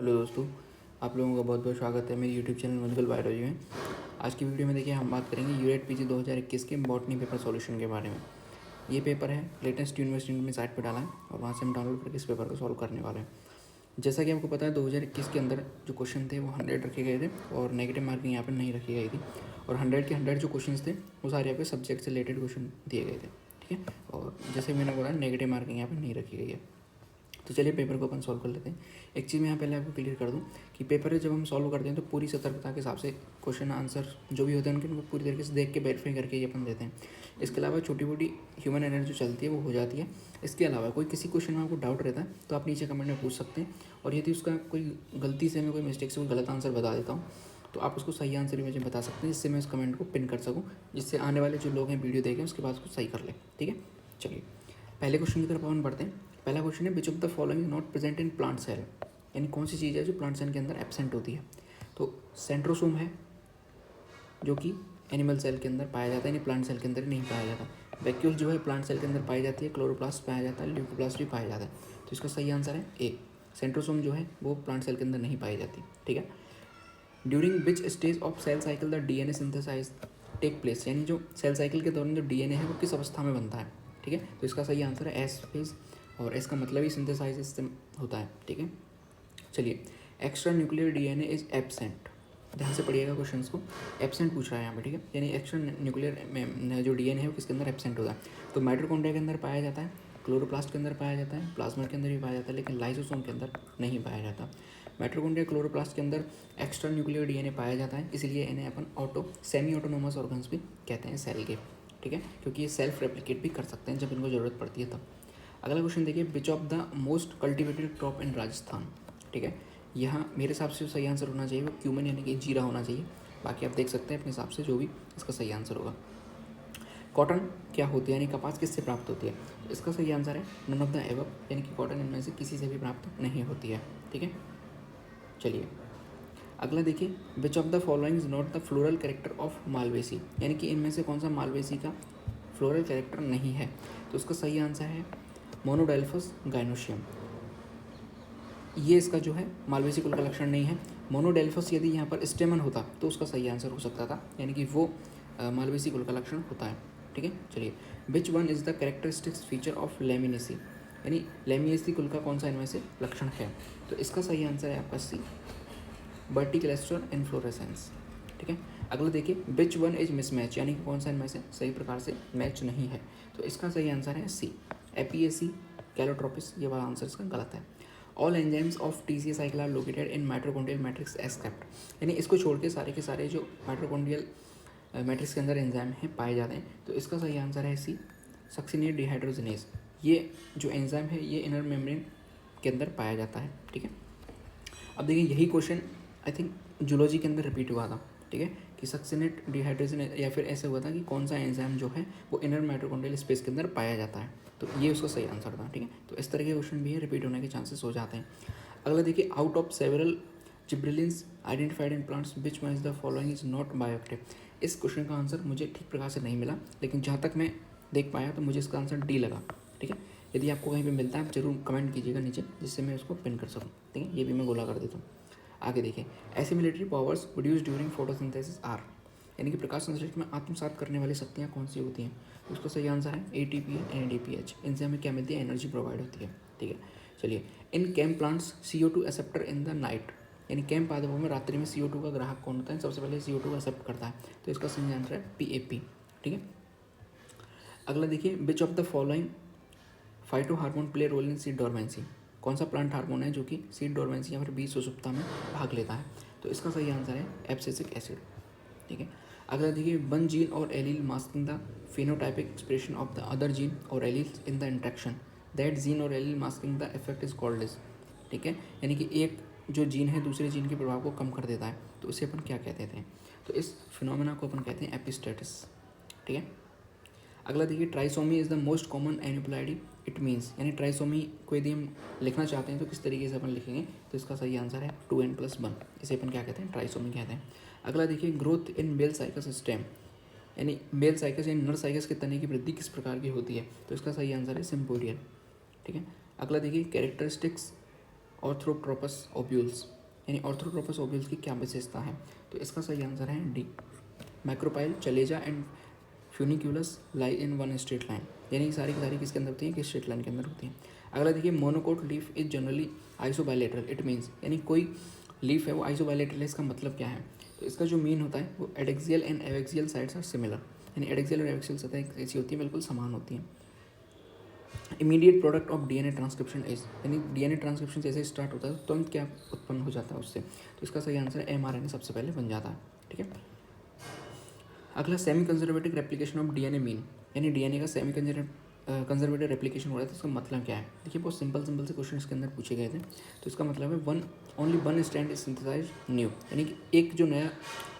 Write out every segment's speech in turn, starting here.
Hello दोस्तों, आप लोगों का बहुत बहुत स्वागत है मेरे यूट्यूब चैनल मेडिकल बायोलॉजी में। आज की वीडियो में देखिए हम बात करेंगे यूएट पीजी 2021 के बॉटनी पेपर सॉल्यूशन के बारे में। ये पेपर है लेटेस्ट यूनिवर्सिटी ने साइट पर डाला है और वहाँ से हम डाउनलोड करके इस पेपर को सॉल्व करने वाले हैं। जैसा कि आपको पता है 2021 के अंदर जो क्वेश्चन थे वो 100 रखे गए थे और नेगेटिव मार्किंग यहाँ पर नहीं रखी गई थी, और 100 के 100 जो क्वेश्चन थे वो सारे यहाँ पे सब्जेक्ट से रिलेटेड क्वेश्चन दिए गए थे। ठीक है, और जैसे मैंने बोला नेगेटिव मार्किंग यहाँ पर नहीं रखी गई है। तो चलिए पेपर को अपन सॉल्व कर लेते हैं। एक चीज़ मैं यहाँ पहले आपको क्लियर कर दूँ कि पेपर जब हम सॉल्व करते हैं तो पूरी सतर्कता के हिसाब से क्वेश्चन आंसर जो भी होते हैं उनको पूरी तरीके से देख के वेरीफाई करके ही अपन देते हैं। इसके अलावा छोटी मोटी ह्यूमन एरर जो चलती है वो हो जाती है। इसके अलावा कोई किसी क्वेश्चन में आपको डाउट रहता है तो आप नीचे कमेंट में पूछ सकते हैं, और यदि उसका कोई गलती से मैं कोई मिस्टेक से कोई गलत आंसर बता देता हूँ तो आप उसको सही आंसर भी मुझे बता सकते हैं, जिससे मैं उस कमेंट को पिन कर सकूँ, जिससे आने वाले जो लोग हैं वीडियो देखें उसके बाद उसको सही कर लें। ठीक है, चलिए पहले क्वेश्चन की तरफ अपन बढ़ते हैं। पहला क्वेश्चन है which of the following is not present in plant cell, यानी कौन सी चीज़ है जो प्लांट सेल के अंदर एब्सेंट होती है। तो सेंट्रोसोम है जो कि एनिमल सेल के अंदर पाया जाता है, यानी प्लांट सेल के अंदर नहीं पाया जाता। वैक्यूल जो है प्लांट सेल के अंदर पाई जाती है, क्लोरोप्लास्ट पाया जाता है, ल्यूकोप्लास्ट भी पाया जाता है। तो इसका सही आंसर है ए, सेंट्रोसोम जो है वो प्लांट सेल के अंदर नहीं पाई जाती। ठीक है, during which stage of cell cycle the DNA synthesize take place, यानी जो सेल साइकिल के दौरान जो डीएनए है वो किस अवस्था में बनता है। ठीक है, तो इसका सही आंसर है एस फेज, और इसका मतलब ही सिंथेसाइज होता है। ठीक है, चलिए extra nuclear DNA is absent, ध्यान से पढ़िएगा क्वेश्चन को, एब्सेंट पूछ रहा है यहाँ पे। ठीक है, यानी एक्स्ट्रा न्यूक्लियर में जो डीएनए है वो किसके अंदर एब्सेंट होता है। तो माइटोकॉन्ड्रिया के अंदर पाया जाता है, क्लोरोप्लास्ट के अंदर पाया जाता है, प्लाज्मा के अंदर भी पाया जाता है, लेकिन लाइसोसोम के अंदर नहीं पाया जाता। माइटोकॉन्ड्रिया क्लोरोप्लास्ट के अंदर एक्स्ट्रा न्यूक्लियर डीएनए पाया जाता है, इसलिए इन्हें अपन सेमी ऑटोनोमस ऑर्गन्स भी कहते हैं सेल के। ठीक है, क्योंकि ये सेल्फ रेप्लिकेट भी कर सकते हैं जब इनको ज़रूरत पड़ती है तब। अगला क्वेश्चन देखिए, which of the most cultivated crop in Rajasthan. ठीक है, यहाँ मेरे हिसाब से सही आंसर होना चाहिए वो क्यूमन यानी कि जीरा होना चाहिए। बाकी आप देख सकते हैं अपने हिसाब से जो भी इसका सही आंसर होगा। कॉटन क्या होती है, यानी कपास किससे प्राप्त होती है। इसका सही आंसर है नन ऑफ द एबव, यानी कि कॉटन इनमें से किसी से भी प्राप्त नहीं होती है। ठीक है, चलिए अगला देखिए, which of the following is not the floral character of Malvaceae, यानी कि इनमें से कौन सा मालवेसी का फ्लोरल कैरेक्टर नहीं है। तो उसका सही आंसर है मोनोडेल्फस गाइनोशियम। ये इसका जो है मालवेसी कुल का लक्षण नहीं है। मोनोडेल्फस यदि यहाँ पर स्टेमन होता तो उसका सही आंसर हो सकता था, यानी कि वो मालवेसी कुल का लक्षण होता है। ठीक है, चलिए which one is the characteristics feature of laminacy, यानी लेमिनेसी कुल का कौन सा इनमें से लक्षण है। तो इसका सही आंसर है आपका सी, वर्टिकलस्टर इन्फ्लोरेसेंस। ठीक है, अगला देखिए, विच वन इज मिसमैच, यानी कि कौन सा इनमें से सही प्रकार से मैच नहीं है। तो इसका सही आंसर है सी, एपीएसी कैलोट्रोपिस, ये वाला आंसर इसका गलत है। All enzymes of TCA cycle are located in mitochondrial matrix except, यानी इसको छोड़ के सारे जो माइटोकॉन्ड्रियल मैट्रिक्स के अंदर एंजाइम हैं पाए जाते हैं। तो इसका सही आंसर है सी, सक्सिनेट डिहाइड्रोजनेज। ये जो एंजाइम है ये इनर मेम्ब्रेन के अंदर पाया जाता है। ठीक है, अब देखिए यही क्वेश्चन आई थिंक जूलॉजी के अंदर रिपीट हुआ था। ठीक है, कि सक्सिनेट डिहाइड्रोजन, या फिर ऐसे हुआ था कि कौन सा एंजाइम जो है वो इनर माइटोकॉन्ड्रियल स्पेस के अंदर पाया जाता है। तो ये उसका सही आंसर था। ठीक है, तो इस तरह के क्वेश्चन भी है, रिपीट होने के चांसेस हो जाते हैं। अगला देखिए, out of several gibberellins identified in plants which one is the following is not bioactive. इस क्वेश्चन का आंसर मुझे ठीक प्रकार से नहीं मिला, लेकिन जहाँ तक मैं देख पाया तो मुझे इसका आंसर डी लगा। ठीक है, यदि आपको कहीं पे मिलता है आप जरूर कमेंट कीजिएगा नीचे, जिससे मैं उसको पिन कर सकूँ। ठीक है, ये भी मैं गोला कर देता हूँ। आगे देखिए, assimilatory powers produce during photosynthesis are, यानी कि प्रकाश संश्लेषण में आत्मसात करने वाली शक्तियाँ कौन सी होती हैं। तो उसका सही आंसर है एटीपी एंड एडीपीएच, इनसे हमें क्या मिलती है, एनर्जी प्रोवाइड होती है। ठीक है, चलिए in CAM plants CO2 acceptor in the night, यानी कैम पादपों में रात्रि में CO2 का ग्राहक कौन होता है, सबसे पहले CO2 को एक्सेप्ट करता है। तो इसका सही आंसर है PAP। ठीक है, अगला देखिए, which of the following phyto hormone play role in seed dormancy, कौन सा प्लांट हार्मोन है जो कि सीड डोरमेंसी या फिर बीज सुसुप्ता में भाग लेता है। तो इसका सही आंसर है एब्सिसिक एसिड। ठीक है, अगला देखिए, वन जीन और allele masking the phenotypic expression of the other gene और allele in the interaction, that gene और allele masking the effect is called is. ठीक है, यानी कि एक जो जीन है दूसरे जीन के प्रभाव को कम कर देता है, तो उसे अपन क्या कहते हैं। तो इस फिनोमेना को अपन कहते हैं एपिस्टेटिस। ठीक है, अगला देखिए, trisomy is the most common aneuploidy it means, यानी ट्राइसोमी को यदि हम लिखना चाहते हैं तो किस तरीके से अपन लिखेंगे। तो इसका सही आंसर है 2n+1, इसे अपन क्या कहते हैं, ट्राइसोमी कहते हैं। अगला देखिए, growth in male cycas stem, यानी मेल साइकस यानी नर साइकस के तने की वृद्धि किस प्रकार की होती है। तो इसका सही आंसर है सिम्पोडियल। ठीक है, अगला देखिए, कैरेक्टरिस्टिक्स ऑर्थ्रोट्रोपस ओव्यूल्स, यानी ऑर्थोट्रोपस ओव्यूल्स की क्या विशेषता है? तो इसका सही आंसर है D, micropyle, chalaza and funiculus lie in one straight line, यानी सारी की सारी किसके अंदर होती है? किस स्ट्रेट लाइन के अंदर होती है। अगला देखिए, monocot leaf is generally isobilateral, it means, यानी कोई लीफ है वो आइसोबाइलेटरल है, इसका मतलब क्या है? तो इसका जो मीन होता है वो adaxial and abaxial sides are similar, यानी एडेक्सियल और एवेक्सियल सतह ऐसी होती है, बिल्कुल समान होती है। Immediate product of DNA transcription is, यानी डीएनए ट्रांसक्रिप्शन जैसे स्टार्ट होता है तो तुरंत क्या उत्पन्न हो जाता है उससे? तो इसका सही आंसर एमआरएनए सबसे पहले बन जाता है। ठीक है। अगला, semi conservative replication of DNA mean, यानी डीएनए का सेमी कंजर्वेटिव रेप्लिकेशन हो रहा है तो इसका मतलब क्या है? देखिए, बहुत सिंपल से क्वेश्चन इसके अंदर पूछे गए थे। तो इसका मतलब है only one strand is synthesize new, यानी कि एक जो नया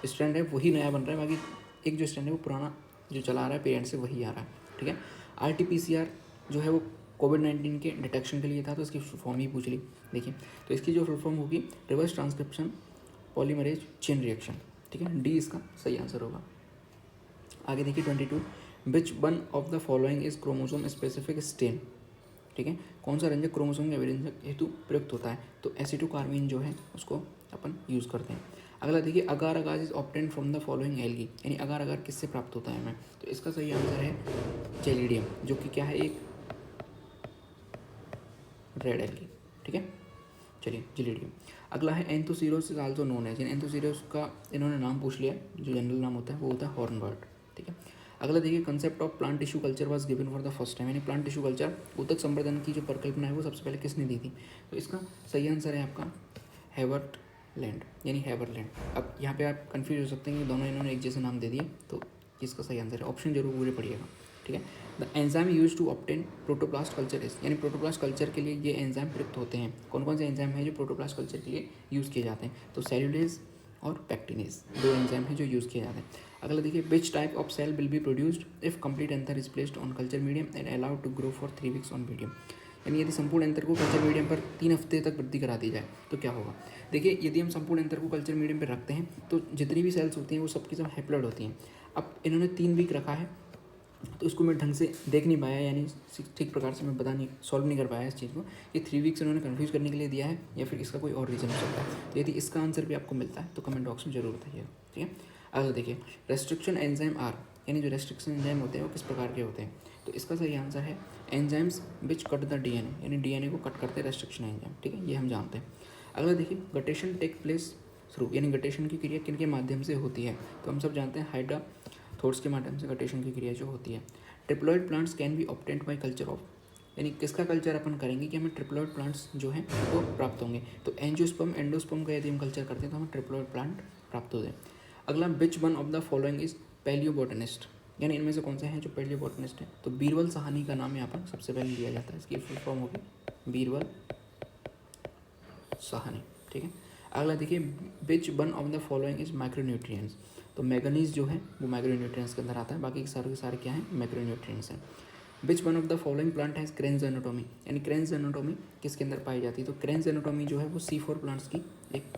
स्ट्रैंड है वही नया बन रहा है, बाकी एक जो स्ट्रैंड है वो पुराना जो चला आ रहा है पेरेंट से वही आ रहा है। ठीक है। RT-PCR जो है वो कोविड-19 के डिटेक्शन के लिए था, तो इसकी फॉर्म ही पूछ ली। देखिए, तो इसकी जो फुल फॉर्म होगी reverse transcription polymerase chain reaction. ठीक है, डी इसका सही आंसर होगा। आगे देखिए 22, which one of the following is chromosome specific stain. ठीक है, कौन सा रंजक क्रोमोसोम के अभिरंजक हेतु प्रयुक्त होता है? तो एसिटोकार्बिन जो है उसको अपन यूज़ करते हैं। अगला देखिए, agar agar is obtained from the following algae, यानी अगार अगार किससे प्राप्त होता है हमें? तो इसका सही आंसर है जेलिडियम, जो कि क्या है? एक रेड एल्गी। ठीक है, चलिए जेलिडियम। अगला है एंथोसीरोस इज आल्सो नोन एज, यानी एंथोसीरोस का इन्होंने नाम पूछ लिया, जो जनरल नाम होता है वो होता है हॉर्नबर्ट। ठीक है। अगला देखिए, concept of plant tissue culture was given for the first time, यानी प्लांट टिश्यू कल्चर ऊतक संवर्धन की जो परिकल्पना है वो सबसे पहले किसने दी थी? तो इसका सही आंसर है आपका हेवर्ट लैंड, यानी हेवरलैंड। अब यहाँ पे आप कंफ्यूज हो सकते हैं कि दोनों इन्होंने एक जैसे नाम दे दिए, तो इसका सही आंसर है, ऑप्शन जरूर पूरे पढ़िएगा। ठीक है। The enzyme use to obtain protoplast culture is, यानी प्रोटोप्लास्ट कल्चर के लिए ये एंजाइम प्रयुक्त होते हैं। कौन कौन से एंजाइम हैं जो प्रोटोप्लास्ट कल्चर के लिए यूज़ किए जाते हैं? तो सेल्यूलेज और पैक्टिनेज, दो एंजाइम हैं जो यूज़ किए जाते हैं। अगला देखिए, which type of cell will be produced if complete anther is placed on culture medium and allowed to grow for 3 weeks on medium, यानी यदि संपूर्ण एंथर को कल्चर मीडियम पर 3 हफ्ते तक वृद्धि करा दी जाए तो क्या होगा? देखिए, यदि हम संपूर्ण एंथर को कल्चर मीडियम पर रखते हैं तो जितनी भी सेल्स होती हैं वो सबकी सब हैप्लॉइड होती हैं। अब इन्होंने 3 वीक रखा है तो इसको मैं ढंग से देख नहीं पाया, यानी ठीक प्रकार से मैं सॉल्व नहीं कर पाया इस चीज़ को। ये 3 वीक्स इन्होंने कन्फ्यूज़ करने के लिए दिया है या फिर इसका कोई और रीज़न हो सकता है। तो यदि इसका आंसर भी आपको मिलता है तो कमेंट बॉक्स में जरूर बताइएगा। ठीक है। अगला देखिए, रेस्ट्रिक्शन एंजाइम आर, यानी जो रेस्ट्रिक्शन एंजाइम होते हैं वो किस प्रकार के होते हैं? तो इसका सही आंसर है enzymes which cut the DNA, यानी डीएनए को कट करते हैं रेस्ट्रिक्शन एंजाइम। ठीक है, ये हम जानते हैं। अगला देखिए, गटेशन टेक प्लेस थ्रू, यानी गटेशन की क्रिया किन के माध्यम से होती है? तो हम सब जानते हैं हाइड्रा थोड्स के माध्यम से गटेशन की क्रिया जो होती है। Triploid plants can be obtained by culture of, यानी किसका कल्चर अपन करेंगे कि हमें ट्रिप्लॉइड प्लांट्स जो हैं वो प्राप्त होंगे? तो एंजियोस्पर्म एंडोस्पर्म का यदि हम कल्चर करते हैं तो हमें ट्रिप्लॉइड प्लांट प्राप्त होते हैं। अगला, which one of the following is palaeobotanist, यानी इनमें से कौन से हैं जो पैलियोबोटनिस्ट है? तो बीरबल साहनी का नाम यहाँ पर सबसे पहले लिया जाता है, इसकी फुल फॉर्म होगी बीरबल साहनी। ठीक है। अगला देखिए, which one of the following is micronutrients, तो मैग्नीज जो है वो माइक्रोन्यूट्रिएंट्स के अंदर आता है, बाकी सारे के सारे क्या हैं? मैक्रोन्यूट्रिएंट्स हैं। विच one of the following plant has cranes anatomy, यानी क्रेन्स एनाटोमी किसके अंदर पाई जाती है? तो क्रेन्स एनाटोमी जो है वो C4 प्लांट्स की एक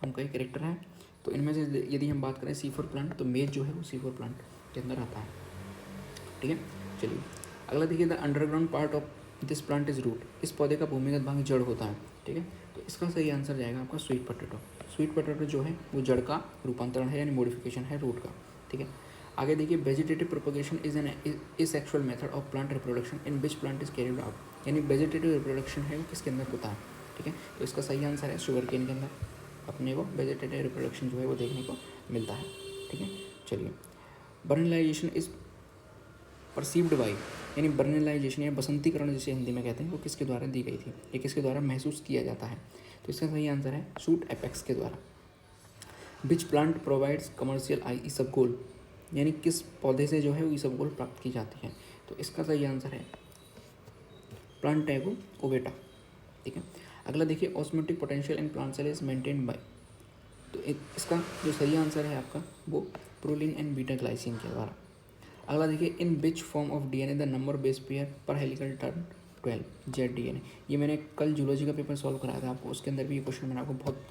उनका एक कैरेक्टर है। तो इनमें से यदि हम बात करें C4 प्लांट, तो मेज जो है वो C4 प्लांट के अंदर आता है। ठीक है, चलिए अगला देखिए, the underground part of this plant is root, इस पौधे का भूमिगत भाग जड़ होता है। ठीक है, तो इसका सही आंसर जाएगा आपका स्वीट पोटैटो। स्वीट पोटैटो जो है वो जड़ का रूपांतरण है, यानी मॉडिफिकेशन है रूट का। ठीक है, आगे देखिए, vegetative propagation is an asexual method of plant reproduction in which plant is carried out, यानी वेजिटेटिव रिप्रोडक्शन है वो किसके अंदर होता है? ठीक है, तो इसका सही आंसर है शुगर केन के अंदर अपने को वेजिटेटिव रिप्रोडक्शन जो है वो देखने को मिलता है। ठीक है, चलिए, बर्नलाइजेशन इज परसीव्ड बाई, यानी बर्नलाइजेशन या बसंतीकरण जिसे हिंदी में कहते हैं वो किसके द्वारा दी गई थी? ये किसके द्वारा महसूस किया जाता है? तो इसका सही आंसर है शूट एपेक्स के द्वारा। विच प्लांट प्रोवाइड्स कमर्शियल आई इसबगोल, यानी किस पौधे से जो है वो इसबगोल प्राप्त की जाती है? तो इसका सही आंसर है प्लांटैगो ओवेटा। ठीक है, अगला देखिए, osmotic potential in plant cell is maintained by, तो इसका जो सही आंसर है आपका वो प्रोलिन एंड बीटा ग्लाइसिन के द्वारा। अगला देखिए, in which form of DNA the number base pair per helical turn 12 Z DNA, ये मैंने कल जूलॉजी का पेपर सॉल्व कराया था आपको, उसके अंदर भी ये क्वेश्चन मैंने आपको बहुत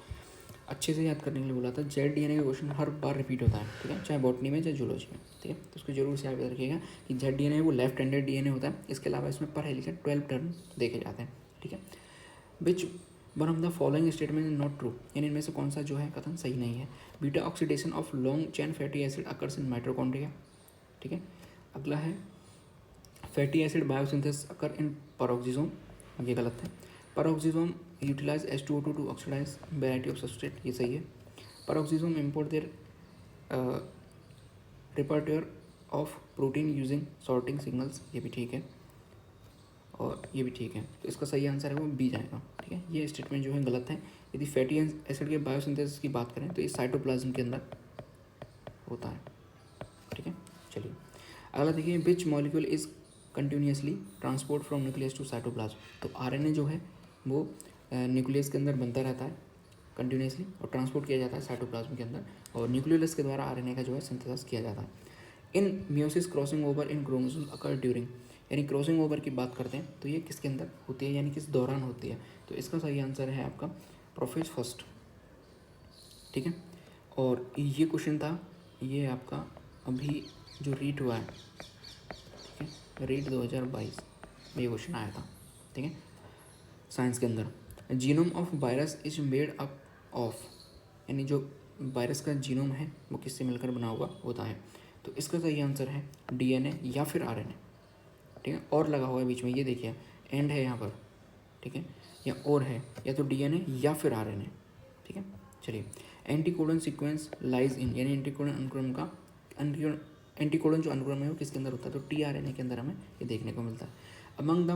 अच्छे से याद करने के लिए बोला था। जेड डीएनए का क्वेश्चन हर बार रिपीट होता है। ठीक है, चाहे बॉटनी में चाहे जूलॉजी में। ठीक है, तो उसको जरूर से याद रखिएगा कि जेड डीएनए वो लेफ्ट हैंडेड डीएनए होता है, इसके अलावा इसमें पर हेलिकल 12 टर्न देखे जाते हैं। ठीक है, विच one of the following statement is not true, यानी इनमें से कौन सा जो है कथन सही नहीं है। Beta oxidation of long chain fatty acid occurs in mitochondria, ठीक है। अगला है fatty acid biosynthesis occur in peroxisome, ये गलत है। Peroxisome utilize H2O2 to oxidize variety of substrate, ये सही है। Peroxisome import their repertoire of protein using sorting signals, ये भी ठीक है और ये भी ठीक है। तो इसका सही आंसर है वो बी जाएगा, ठीक है। ये स्टेटमेंट जो है गलत है। यदि फैटी एसिड के बायोसिंथेसिस की बात करें तो ये साइटोप्लाज्म के अंदर होता है, ठीक है। चलिए अगला देखिए, which molecule is continuously transport from nucleus to cytoplasm. तो आरएनए जो है वो न्यूक्लियस के अंदर बनता रहता है कंटिन्यूसली और ट्रांसपोर्ट किया जाता है साइटोप्लाज्म के अंदर, और न्यूक्लियोलस के द्वारा आरएनए का जो है सिंथेसिस किया जाता है। इन meiosis crossing over in chromosome occur during, यानी क्रॉसिंग ओवर की बात करते हैं तो ये किसके अंदर होती है, यानी किस दौरान होती है। तो इसका सही आंसर है आपका प्रोफेज फर्स्ट, ठीक है। और ये क्वेश्चन था, ये आपका अभी जो रीट हुआ है, ठीक है, रीट 2022 में ये क्वेश्चन आया था, ठीक है, साइंस के अंदर। Genome of virus is made up of, यानी जो वायरस का जीनोम है वो किससे मिलकर बना हुआ होता है। तो इसका सही आंसर है डीएनए या फिर आरएनए, ठीक है। और लगा हुआ है बीच में, ये देखिए एंड है यहाँ पर, ठीक है, या और है, या तो डीएनए या फिर आरएनए, ठीक है। चलिए एंटीकोडन सीक्वेंस लाइज इन, यानी एंटीकोडन अनुक्रम का एंटीकोडन जो अनुक्रम है वो किसके अंदर होता है, तो टीआरएनए के अंदर हमें ये देखने को मिलता है। Among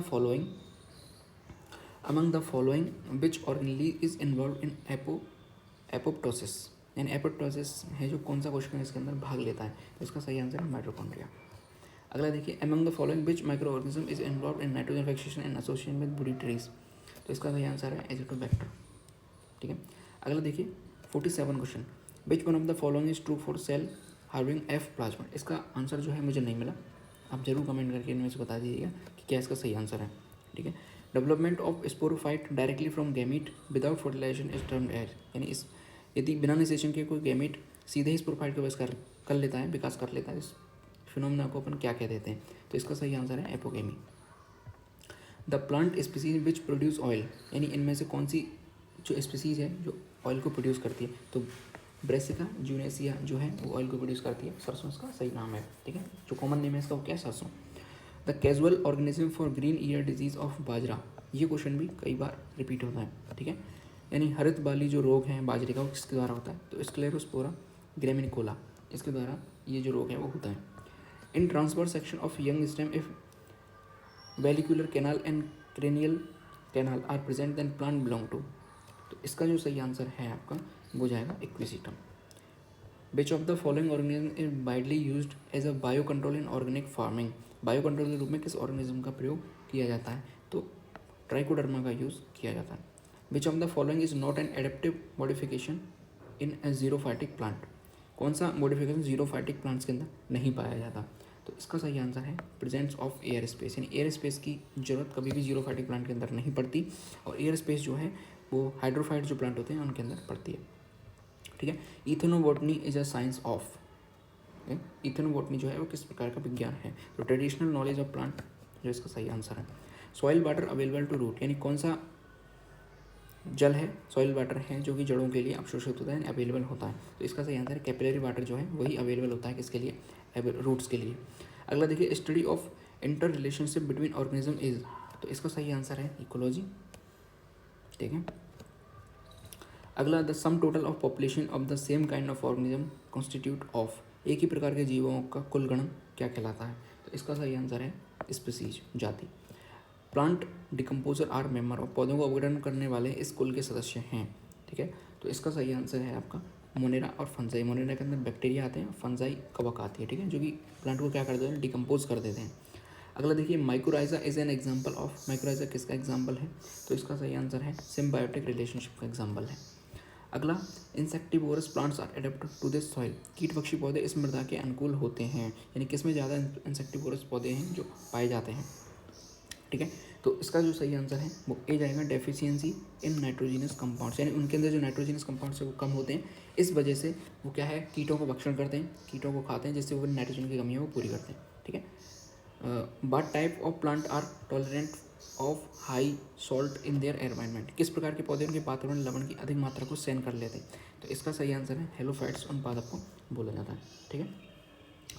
the following which organelle is involve in apoptosis, यानी एपोप्टोसिस है जो कौन सा कोशिका इसके अंदर भाग लेता है। तो इसका सही आंसर है माइटोकॉन्ड्रिया। अगला देखिए, among the following which micro organism is involve in nitrogen fixation and association with woody trees. तो इसका सही आंसर है एजिटोबैक्टर, ठीक है। अगला देखिए 47 question, which one of the following is true for sale halving F plasma. इसका answer जो है मुझे नहीं मिला, आप जरूर कमेंट करके इनमें से बता दीजिएगा कि क्या इसका सही आंसर है, ठीक है। Development of sporophyte directly from gamete without fertilization is termed as, यानी इस यदि बिना निषेचन के कोई गैमीट सीधे ही स्पोरोफाइट का विकास कर लेता है, विकास कर लेता है, इस फिनोमेना को अपन क्या कह देते हैं। तो इसका सही आंसर है apogamy. The plant species which produce oil, यानी इनमें से कौन सी जो स्पीसीज है जो ऑयल को प्रोड्यूस करती है। तो ब्रेसिका जूनेसिया जो है वो ऑयल को प्रोड्यूस करती है, सरसों इसका सही नाम है, ठीक है। जो कॉमन नेम है इसका वो क्या है, सरसों। The casual organism for green ear disease of बाजरा, ये क्वेश्चन भी कई बार रिपीट होता है, ठीक है। यानी हरित बाली जो रोग है बाजरे का वो किसके द्वारा होता है, तो स्क्लेरोस्पोरा ग्रेमिनिकोला, इसके द्वारा ये जो रोग है वो होता है। In transverse section of young stem if vallecular canal and cranial canal are present then plant belong to. तो इसका जो सही आंसर है आपका वो जाएगा Equisetum. Which of the following organism is widely used as a bio control in organic farming. Bio control के रूप में किस ऑर्गेनिज्म का प्रयोग किया जाता है, तो ट्राइकोडर्मा का यूज़ किया जाता है। Which of the following is not an adaptive modification in a xerophytic plant, कौन सा मॉडिफिकेशन जीरोफाइटिक प्लांट्स के अंदर नहीं पाया जाता। तो इसका सही आंसर है प्रेजेंस ऑफ एयर स्पेस, यानी एयर स्पेस की जरूरत कभी भी जीरोफाइटिक प्लांट के अंदर नहीं पड़ती, और एयर स्पेस जो है वो हाइड्रोफाइट जो प्लांट होते हैं उनके अंदर पड़ती है, ठीक है। इथेनोबोटनी इज अ साइंस ऑफ, इथेनोबोटनी जो है वो किस प्रकार का विज्ञान है, तो ट्रेडिशनल नॉलेज ऑफ प्लांट जो इसका सही आंसर है। Soil water available to root, यानी कौन सा जल है, सॉइल वाटर है जो कि जड़ों के लिए अवशोषित होता है, अवेलेबल होता है। तो इसका सही आंसर है कैपिलरी वाटर जो है वही अवेलेबल होता है किसके लिए, रूट्स के लिए। अगला देखिए, study of inter relationship between organism is, तो इसका सही आंसर है इकोलॉजी, ठीक है। अगला, the sum total of population of the same kind of organism constitute of, एक ही प्रकार के जीवों का कुल गण क्या कहलाता है, तो इसका सही आंसर है स्पीसीज, जाति। Plant decomposer are member of, पौधों को अपघटन करने वाले इस कुल के सदस्य हैं, ठीक है। तो इसका सही आंसर है आपका मोनेरा और फंजाई। मोनेरा के अंदर बैक्टीरिया आते हैं, फंजाई कवक आती है, ठीक है, जो कि प्लांट को क्या कर देते हैं, डिकम्पोज कर देते हैं। अगला देखिए, mycorrhiza is an example of, mycorrhiza किसका एग्जाम्पल है, तो इसका सही आंसर है सिम्बायोटिक रिलेशनशिप का एग्जाम्पल है। अगला, insectivorous plants are adapt to this soil, कीट पक्षी पौधे इस मृदा के अनुकूल होते हैं, यानी किसमें ज़्यादा इंसेक्टिवोरस पौधे हैं जो पाए जाते हैं, ठीक है। तो इसका जो सही आंसर है वो ए जाएगा, डेफिशिएंसी इन नाइट्रोजिनस कंपाउंड्स, यानी उनके अंदर जो नाइट्रोजिनस कंपाउंड्स है वो कम होते हैं, इस वजह से वो क्या है, कीटों को भक्षण करते हैं, कीटों को खाते हैं, जिससे वो नाइट्रोजन की कमी है वो पूरी करते हैं, ठीक है। But type of plant are tolerant of high salt in their environment. किस प्रकार के पौधे उनके वातावरण लवण की अधिक मात्रा को सहन कर लेते हैं? तो इसका सही आंसर है हेलोफाइट्स, उन पादप को बोला जाता है। ठीक है,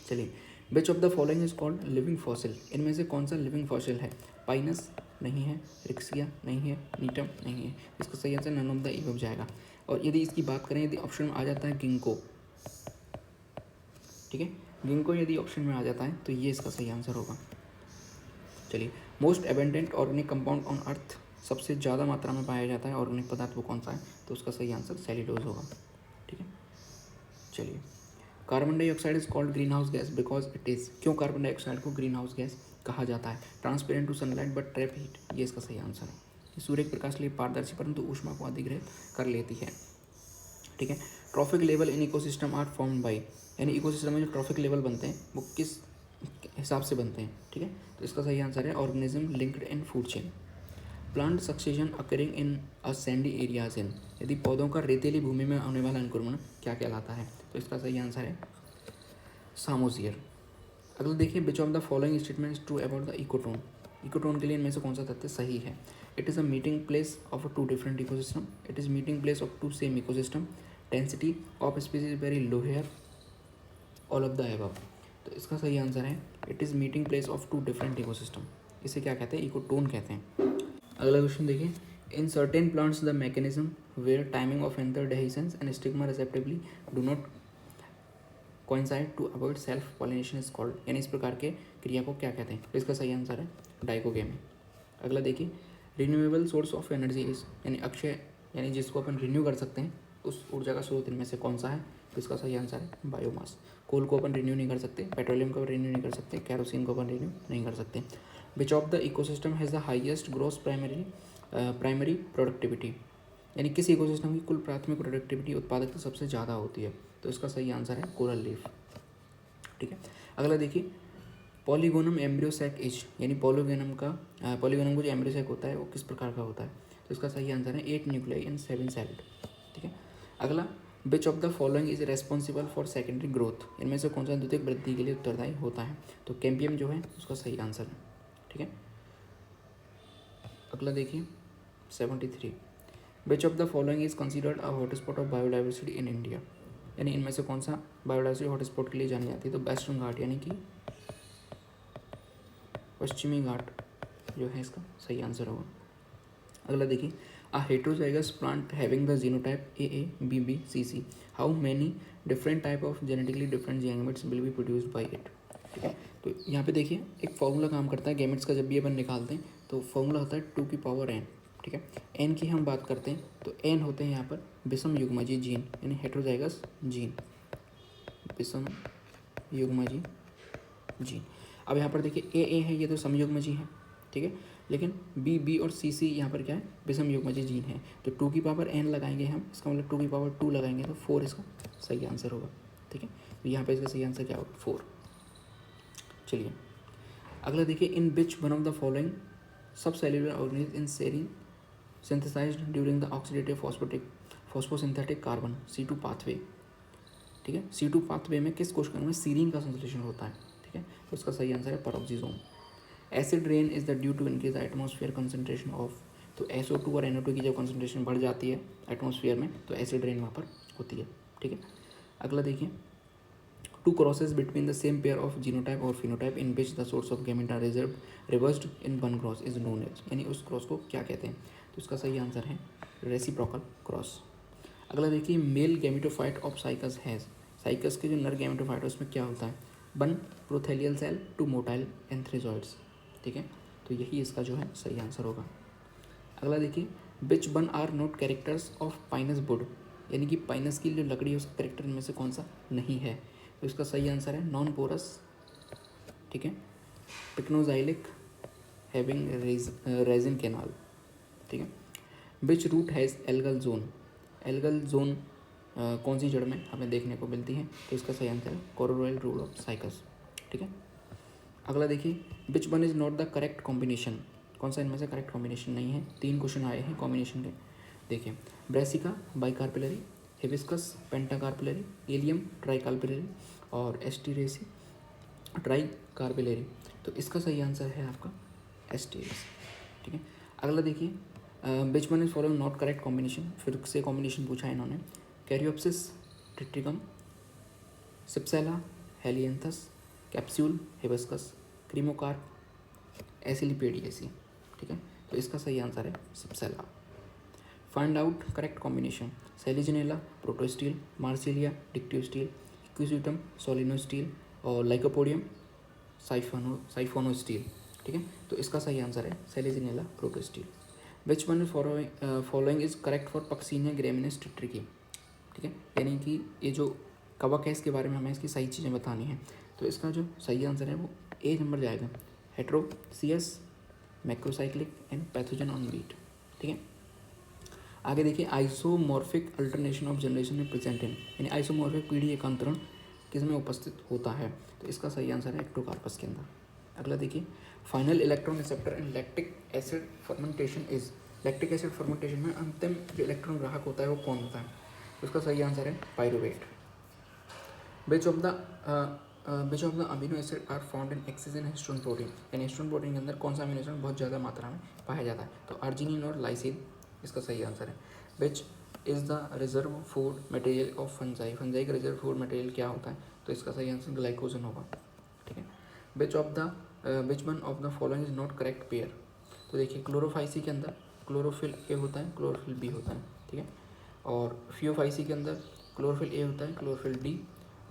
चलिए, विच of the following is called living fossil? इनमें से कौन सा लिविंग फॉसिल है? पाइनस नहीं है, रिक्सिया नहीं है, नीटम नहीं है। इसका सही आंसर नन ऑफ द इबव जाएगा। और यदि इसकी बात करें, यदि ऑप्शन में आ जाता है गिंको, ठीक है, गिंको यदि ऑप्शन में आ जाता है तो ये इसका सही आंसर होगा। चलिए, most abundant organic compound on earth, सबसे ज़्यादा मात्रा में पाया जाता है ऑर्गेनिक पदार्थ वो कौन सा है? तो उसका सही आंसर सेल्यूलोज होगा। ठीक है, चलिए, carbon dioxide is called greenhouse gas because it is, क्यों कार्बन डाइऑक्साइड को ग्रीन हाउस गैस कहा जाता है? Transparent to sunlight but trap heat, ये इसका सही आंसर है। सूर्य के प्रकाश के लिए पारदर्शी परंतु ऊष्मा को अधिग्रहित कर लेती है। ठीक है, trophic level in ecosystem are formed by, यानी इकोसिस्टम में जो ट्रॉफिक लेवल बनते हैं वो किस हिसाब से बनते हैं? ठीक है, तो इसका सही आंसर है organism linked in food chain. Plant succession occurring in a Sandy areas in, यदि पौधों का रेतीली भूमि में होने वाला अंकुरण क्या कहलाता है? तो इसका सही आंसर है सामोसियर। अगला देखिए, which of the following statement is true about the ecotone? Ecotone के लिए इनमें से कौन सा तथ्य सही है? It is a meeting place of two different ecosystem, it is meeting place of two same ecosystem, density of species very low here, all of the above. तो इसका सही आंसर है it is meeting place of two different ecosystem. इसे क्या कहते हैं? Ecotone कहते हैं। अगला क्वेश्चन देखिए, in certain plants the mechanism where timing of anther dehiscence and stigma receptivity do not coincide to avoid self pollination is called, यानी इस प्रकार के क्रिया को क्या कहते हैं? तो इसका सही आंसर है डाइकोगेमी। अगला देखिए, renewable source of energy is, यानी अक्षय, यानी जिसको अपन रिन्यू कर सकते हैं उस ऊर्जा का स्रोत इनमें से कौन सा है? तो इसका सही आंसर है बायोमास। कोल को अपन रिन्यू नहीं कर सकते, पेट्रोलियम को रिन्यू नहीं कर सकते, कैरोसिन को अपन रिन्यू नहीं कर सकते। Which of the ecosystem has the highest gross primary productivity, यानी किस इकोसिस्टम की कुल प्राथमिक प्रोडक्टिविटी उत्पादकता सबसे ज़्यादा होती है? तो इसका सही आंसर है कोरल लीफ। ठीक है, अगला देखिए, पॉलीगोनम एम्ब्रियोसैक इज, यानी पॉलीगोनम को जो एम्ब्रियोसैक होता है वो किस प्रकार का होता है? तो इसका सही आंसर है 8 न्यूक्लियाई एंड 7 सेल्ड। ठीक है, अगला, विच of the following is responsible for secondary growth, इनमें से कौन सा द्वितीयक वृद्धि के लिए उत्तरदायी होता है? तो कैम्बियम जो है उसका सही आंसर है। ठीक है, अगला देखिए 73, विच of the following is considered a hotspot of biodiversity in India, यानी इनमें से कौन सा बायोडाइवर्सिटी हॉटस्पॉट के लिए जानी जाती है? तो वेस्टर्न घाट, यानी कि पश्चिमी घाट जो है इसका सही आंसर होगा। अगला देखिए, a heterozygous plant having the genotype AABBCC, how many different type of genetically different gametes will be produced by it. ठीक है, तो यहाँ पे देखिए एक फॉर्मूला काम करता है गैमेट्स का, जब भी अपन निकालते हैं तो फॉर्मूला होता है 2n। ठीक है, n की हम बात करते हैं तो n होते हैं यहाँ पर विषम युग्मजी जीन, यानी हेटेरोजाइगस जीन, विषम युग्मजी जीन। अब यहाँ पर देखिए A है, ये तो समयुग्मजी है। ठीक है, लेकिन B और C यहाँ पर क्या है? विषम युग्मजी जीन है। तो 2 की पावर n लगाएंगे हम, इसका मतलब 2 की पावर 2 लगाएंगे तो 4 इसका सही आंसर होगा। ठीक है, तो यहाँ पर इसका सही आंसर क्या होगा? 4। चलिए, अगला देखिए, in which one of the following sub cellular organism in serine synthesized during the oxidative phosphosynthetic carbon C2 pathway. ठीक है, C2 पाथवे में किस कोशिका में सीरीन का संश्लेषण होता है? ठीक है, तो उसका सही आंसर है peroxisome. Acid rain is the due to increase atmosphere concentration of, तो SO2 और NO2 की जब कंसंट्रेशन बढ़ जाती है एटमॉस्फेयर में तो एसिड रेन वहाँ पर होती है। ठीक है, अगला देखिए, two crosses between the same pair of genotype और phenotype in which the source of gamete are reversed in one cross is known as, यानी उस क्रॉस को क्या कहते हैं? तो इसका सही आंसर है रेसिप्रोकल क्रॉस। अगला देखिए, male gametophyte of cycas has, cycas के जो नर गैमेटोफाइट है उसमें क्या होता है? 1 प्रोथेलियल सेल, 2 मोटाइल एंथ्रेजॉइड्स। ठीक है, तो यही इसका जो है सही आंसर होगा। अगला देखिए, which one are not characters of Pinus wood, यानी कि पाइनस की जो लकड़ी है उसका कैरेक्टर में से कौन सा नहीं है? तो इसका सही आंसर है नॉन पोरस। ठीक है, पिक्नोजाइलिक, हैविंग रेजिन कैनाल। ठीक है, which route has algal zone, algal zone कौन सी जड़ में हमें देखने को मिलती है? तो इसका सही आंसर है कोरोरॉयल रूट ऑफ साइकस। ठीक है, अगला देखिए, which one is not the correct combination, कौन सा इनमें से करेक्ट कॉम्बिनेशन नहीं है? 3 क्वेश्चन आए हैं कॉम्बिनेशन के। देखिए, ब्रेसिका बाइकार्पिलरी, हिबिस्कस पेंटाकार्पिलरी, एलियम ट्राइकार्पिलरी और एस्टीरेसी ट्राइकार्पिलरी। तो इसका सही आंसर है आपका एस्टीरेसी। ठीक है। अगला देखिए which one is following not correct combination, फिर से कॉम्बिनेशन पूछा है इन्होंने। Caryopsis Triticum, cypsela Helianthus, capsule Hibiscus, cremocarp, Asclepiadaceae. ठीक है, तो इसका सही आंसर है cypsela. Find out correct combination, Selaginella protostele, Marsilea dictyostele, Equisetum solenostele और लाइकोपोडियम साइफोनोस्टील। ठीक है, तो इसका सही आंसर है Selaginella protostele. Which one following is correct for Puccinia graminis tritici. ठीक है, यानी कि ये जो कवक है इसके बारे में हमें इसकी सही चीज़ें बतानी है। तो इसका जो सही आंसर है वो ए नंबर जाएगा, heteroecious macrocyclic and pathogen on wheat. ठीक है, आगे देखिए आइसोमॉर्फिक अल्टरनेशन ऑफ जनरेशन में प्रेजेंट इन, यानी आइसोमॉर्फिक पीढ़ी एकांतरण किसमें उपस्थित होता है। तो इसका सही आंसर है एक्टोकार्पस के अंदर। अगला देखिए final electron receptor in lactic acid fermentation is, lactic acid fermentation में अंतिम जो इलेक्ट्रॉन ग्राहक होता है वो कौन होता है। तो उसका सही आंसर है pyruvate. Which of the amino acid are found in excess in histone protein, यानी हिस्टोन प्रोटीन के अंदर कौन सा अमीनो एसिड बहुत ज़्यादा मात्रा में पाया जाता है। तो अर्जिनिन और लाइसिन इसका सही आंसर है। Which is the reserve food material of fungi, fungi का रिजर्व फूड मटेरियल क्या होता है। तो इसका सही आंसर ग्लाइकोजन होगा। ठीक है, विच one of the following is not correct pair. तो देखिए क्लोरोफाइसी के अंदर क्लोरोफिल ए होता है, क्लोरोफिल बी होता है। ठीक है, और फियोफाइसी के अंदर क्लोरोफिल ए होता है, क्लोरोफिल डी।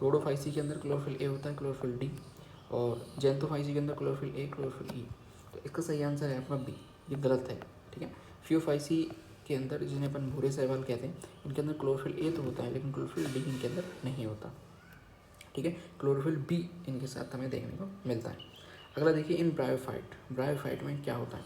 रोडोफाइसी के अंदर क्लोरोफिल ए होता है, क्लोरोफिल डी। और जेंथोफाइसी के अंदर क्लोरोफिल ए, क्लोरोफिल ई। तो इसका सही आंसर है आपका बी, ये गलत है। ठीक है, फियोफाइसी के अंदर जिन्हें अपन भूरे शैवाल कहते हैं इनके अंदर क्लोरोफिल ए तो होता है लेकिन क्लोरोफिल डी इनके अंदर नहीं होता। ठीक है, क्लोरोफिल बी इनके साथ हमें देखने को मिलता है। अगला देखिए इन ब्रायोफाइट, ब्रायोफाइट में क्या होता है।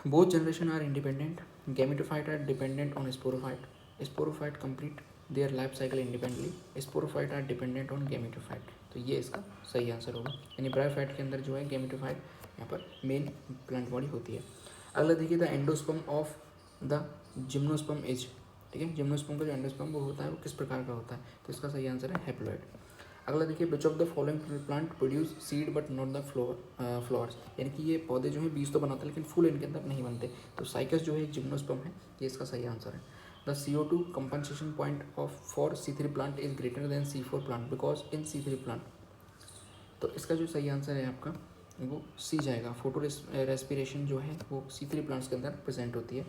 Both generation are independent, gametophyte are dependent on sporophyte, sporophyte complete their life cycle independently, sporophyte are dependent on gametophyte. तो ये इसका सही आंसर होगा, यानी ब्रायोफाइट के अंदर जो है गैमेटोफाइट यहाँ पर मेन प्लांट बॉडी होती है। अगला देखिए the endosperm of the gymnosperm is. ठीक है, जिम्नोस्पर्म का जो एंडोस्पर्म वो होता है वो किस प्रकार का होता है। तो इसका सही आंसर है हैप्लॉइड। अगला देखिए which of the following plant produce seed but not the flowers, यानी कि ये पौधे जो है बीज तो बनाते हैं लेकिन फूल इनके अंदर नहीं बनते। तो साइकस जो है एक जिम्नोस्पर्म है, ये इसका सही आंसर है। The CO2 compensation point of for C3 plant is greater than C4 plant because in C3 plant. तो इसका जो सही आंसर है आपका वो सी जाएगा, फोटो रेस्पिरेशन जो है वो C3 प्लांट्स के अंदर प्रेजेंट होती है।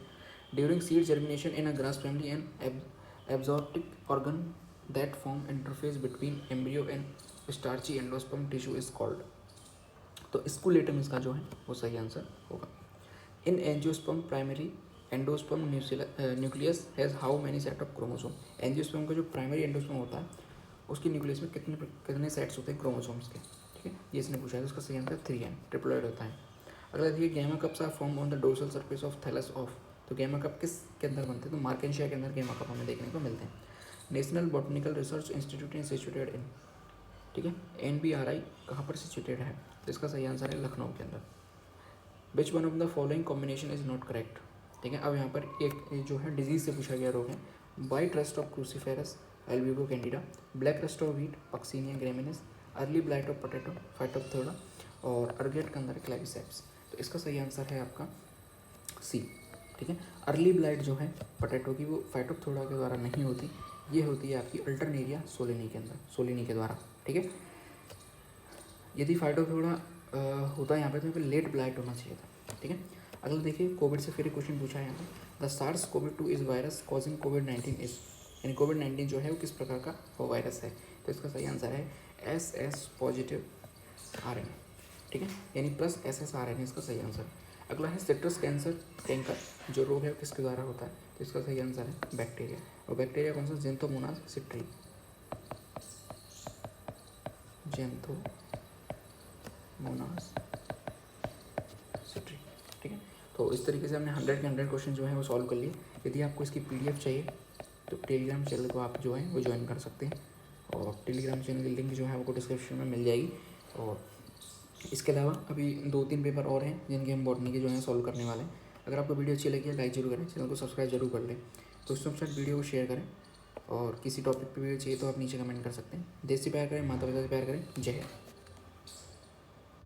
During seed germination in a grass family and absorptive organ that form interface between embryo and starchy endosperm tissue is called। तो स्कूलेटम इसका जो है वो सही आंसर होगा। इन angiosperm primary endosperm nucleus has how many set of chromosome, angiosperm का जो primary endosperm होता है उसकी न्यूक्लियस में कितने सेट्स होते हैं क्रोमोसोम्स के। ठीक है, ये इसने पूछा है, तो उसका सही आंसर 3 है, ट्रिप्लॉइड होता है। अगला देखिए gamma cups are form on the dorsal surface of thallus of. तो गैमा कप किस के अंदर बनते हैं। तो मार्केंशिया के अंदर गैमा कप हमें देखने को मिलते हैं। National botanical research institute in situated in. ठीक है, NBRI कहाँ पर सिचुएटेड है। तो इसका सही आंसर है लखनऊ के अंदर। विच one of the following combination is not correct. ठीक है, अब यहाँ पर एक जो है डिजीज से पूछा गया रोग है, white rust of crucifers Albugo candida, black rust of wheat Puccinia graminis, early blight of potato Phytophthora और अर्गेट के अंदर क्लेविसेप्स। तो इसका सही आंसर है आपका सी। ठीक है, अर्ली ब्लाइट जो है पोटैटो की वो फाइटोप्थोरा के द्वारा नहीं होती, ये होती है आपकी अल्टरनेरिया सोलिनी के अंदर, सोलिनी के द्वारा। ठीक है, यदि फाइटोप्थोरा होता है यहाँ पे तो फिर लेट ब्लाइट होना चाहिए था। ठीक है, अगला देखिए कोविड से फिर एक क्वेश्चन पूछा है यहाँ पे, the SARS COVID two is virus causing कोविड-19 इज, यानी कोविड-19 जो है वो किस प्रकार का वो वायरस है। तो इसका सही आंसर है SS पॉजिटिव RNA। ठीक है, यानी प्लस SS RNA इसका सही आंसर है। अगला है सिट्रस कैंकर जो रोग है वो किसके द्वारा होता है। तो इसका सही आंसर है बैक्टीरिया, और बैक्टीरिया कौन सा, जेंथोमोनास सिट्री, जेंथोमोनास सिट्री। ठीक है, तो इस तरीके से हमने 100 के 100 क्वेश्चन जो है वो सॉल्व कर लिए। यदि आपको इसकी PDF चाहिए तो टेलीग्राम चैनल को आप जो है वो ज्वाइन कर सकते हैं, और टेलीग्राम चैनल की लिंक जो है आपको डिस्क्रिप्शन में मिल जाएगी। और इसके अलावा अभी 2-3 पेपर और हैं जिनके हम बॉटनी के जो है सॉल्व करने वाले हैं। अगर आपको वीडियो अच्छी लगी है लाइक जरूर करें, चैनल को सब्सक्राइब जरूर कर लें, दोस्तों के साथ वीडियो को शेयर करें, और किसी टॉपिक पे वीडियो चाहिए तो आप नीचे कमेंट कर सकते हैं। देश से प्यार करें, माता पिता से प्यार करें। जय हिंद।